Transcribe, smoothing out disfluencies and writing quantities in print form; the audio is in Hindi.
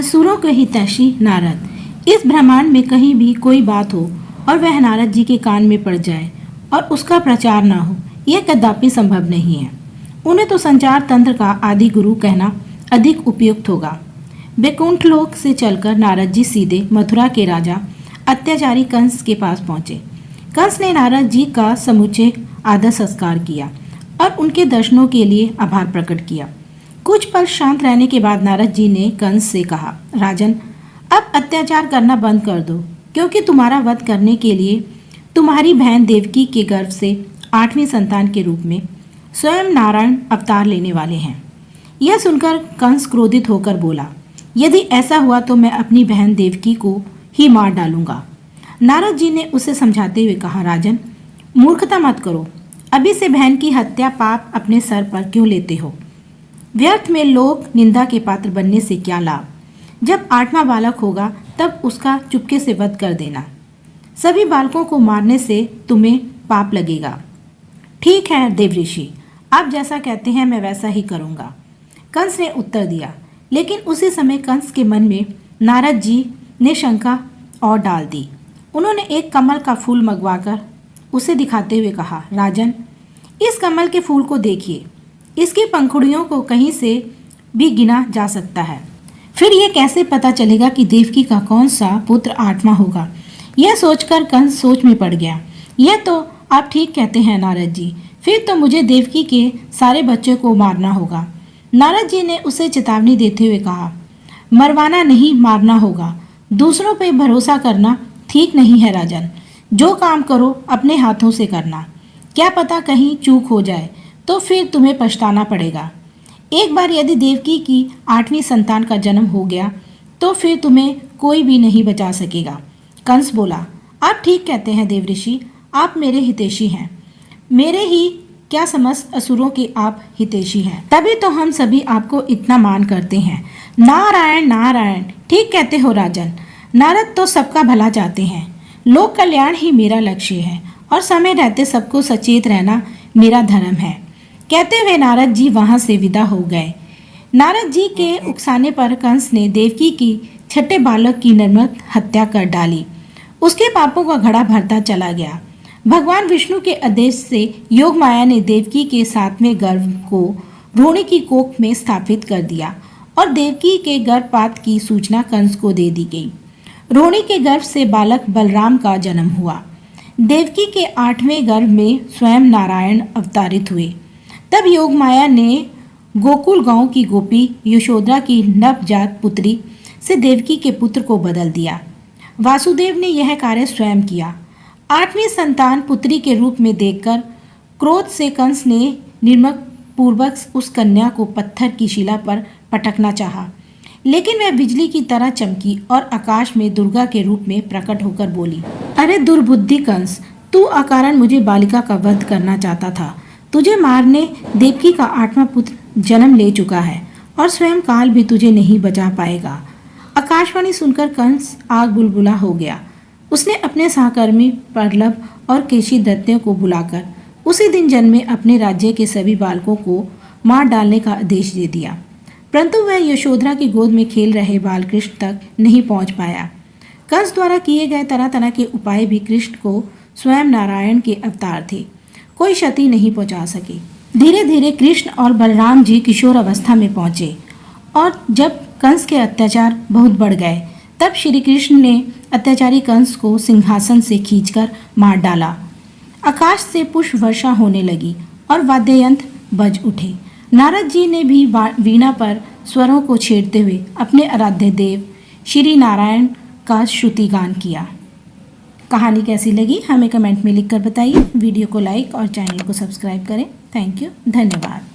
असुरों के हितैषी नारद। इस ब्रह्मांड में कहीं भी कोई बात हो और वह नारद जी के कान में पड़ जाए और उसका प्रचार ना हो, यह कदापि संभव नहीं है। उन्हें तो संचार तंत्र का आदि गुरु कहना अधिक उपयुक्त होगा। वैकुंठ लोक से चलकर नारद जी सीधे मथुरा के राजा अत्याचारी कंस के पास पहुंचे। कंस ने नारद जी का समुचे आदर संस्कार किया और उनके दर्शनों के लिए आभार प्रकट किया। कुछ पल शांत रहने के बाद नारद जी ने कंस से कहा, राजन, अब अत्याचार करना बंद कर दो, क्योंकि तुम्हारा वध करने के लिए तुम्हारी बहन देवकी के गर्भ से 8वीं संतान के रूप में स्वयं नारायण अवतार लेने वाले हैं। यह सुनकर कंस क्रोधित होकर बोला, यदि ऐसा हुआ तो मैं अपनी बहन देवकी को ही मार डालूंगा। नारद जी ने उसे समझाते हुए कहा, राजन, मूर्खता मत करो। अभी से बहन की हत्या पाप अपने सर पर क्यों लेते हो? व्यर्थ में लोक निंदा के पात्र बनने से क्या लाभ? जब 8वां बालक होगा तब उसका चुपके से वध कर देना। सभी बालकों को मारने से तुम्हें पाप लगेगा। ठीक है देवऋषि, आप जैसा कहते हैं मैं वैसा ही करूँगा, कंस ने उत्तर दिया। लेकिन उसी समय कंस के मन में नारद जी ने शंका और डाल दी। उन्होंने एक कमल का फूल मंगवाकर उसे दिखाते हुए कहा, राजन, इस कमल के फूल को देखिए, इसकी पंखुड़ियों को कहीं से भी गिना जा सकता है। फिर यह कैसे पता चलेगा कि देवकी का कौन सा पुत्र 8वां होगा? यह सोचकर कंस सोच में पड़ गया। यह तो आप ठीक कहते हैं नारद जी, फिर तो मुझे देवकी के सारे बच्चों को मारना होगा। नारद जी ने उसे चेतावनी देते हुए कहा, मरवाना नहीं, मारना होगा। दूसरों पर भरोसा करना ठीक नहीं है राजन। जो काम करो अपने हाथों से करना। क्या पता कहीं चूक हो जाए तो फिर तुम्हें पछताना पड़ेगा। एक बार यदि देवकी की 8वीं संतान का जन्म हो गया तो फिर तुम्हें कोई भी नहीं बचा सकेगा। कंस बोला, आप ठीक कहते हैं देवऋषि, आप मेरे हितैषी हैं। मेरे ही क्या समस्त असुरों के आप हितैषी हैं, तभी तो हम सभी आपको इतना मान करते हैं। नारायण नारायण, ठीक कहते हो राजन। नारद तो सबका भला चाहते हैं। लोक कल्याण ही मेरा लक्ष्य है और समय रहते सबको सचेत रहना मेरा धर्म है। कहते हुए नारद जी वहां से विदा हो गए। नारद जी के उकसाने पर कंस ने देवकी की 6ठे बालक की निर्मम हत्या कर डाली। उसके पापों का घड़ा भरता चला गया। भगवान विष्णु के आदेश से योग माया ने देवकी के 7वें गर्भ को रोहिणी की कोख में स्थापित कर दिया और देवकी के गर्भपात की सूचना कंस को दे दी गई। रोहिणी के गर्भ से बालक बलराम का जन्म हुआ। देवकी के 8वें गर्भ में स्वयं नारायण अवतारित हुए। तब योग माया ने गोकुल गांव की गोपी यशोदा की नवजात पुत्री से देवकी के पुत्र को बदल दिया। वासुदेव ने यह कार्य स्वयं किया। 8वीं संतान पुत्री के रूप में देखकर क्रोध से कंस ने निर्मम पूर्वक उस कन्या को पत्थर की शिला पर पटकना चाहा, लेकिन वह बिजली की तरह चमकी और आकाश में दुर्गा के रूप में प्रकट होकर बोली, अरे दुर्बुद्धि कंस, तू अकारण मुझे बालिका का वध करना चाहता था। तुझे मारने देवकी का 8वां पुत्र जन्म ले चुका है और स्वयं काल भी तुझे नहीं बचा पाएगा। आकाशवाणी सुनकर कंस आग बुलबुला हो गया। उसने अपने सहकर्मी प्रहलाद और केशी दैत्यों को बुलाकर उसी दिन जन्मे अपने राज्य के सभी बालकों को मार डालने का आदेश दे दिया, परंतु वह यशोधरा की गोद में खेल रहे बाल कृष्ण तक नहीं पहुंच पाया। कंस द्वारा किए गए तरह तरह के उपाय भी कृष्ण को स्वयं नारायण के अवतार थे, कोई क्षति नहीं पहुंचा सके। धीरे धीरे कृष्ण और बलराम जी किशोर अवस्था में पहुंचे और जब कंस के अत्याचार बहुत बढ़ गए तब श्री कृष्ण ने अत्याचारी कंस को सिंहासन से खींचकर मार डाला। आकाश से पुष्प वर्षा होने लगी और वाद्ययंत्र बज उठे। नारद जी ने भी वीणा पर स्वरों को छेड़ते हुए अपने आराध्य देव श्री नारायण का श्रुतिगान किया। कहानी कैसी लगी हमें कमेंट में लिखकर बताइए। वीडियो को लाइक और चैनल को सब्सक्राइब करें। थैंक यू, धन्यवाद।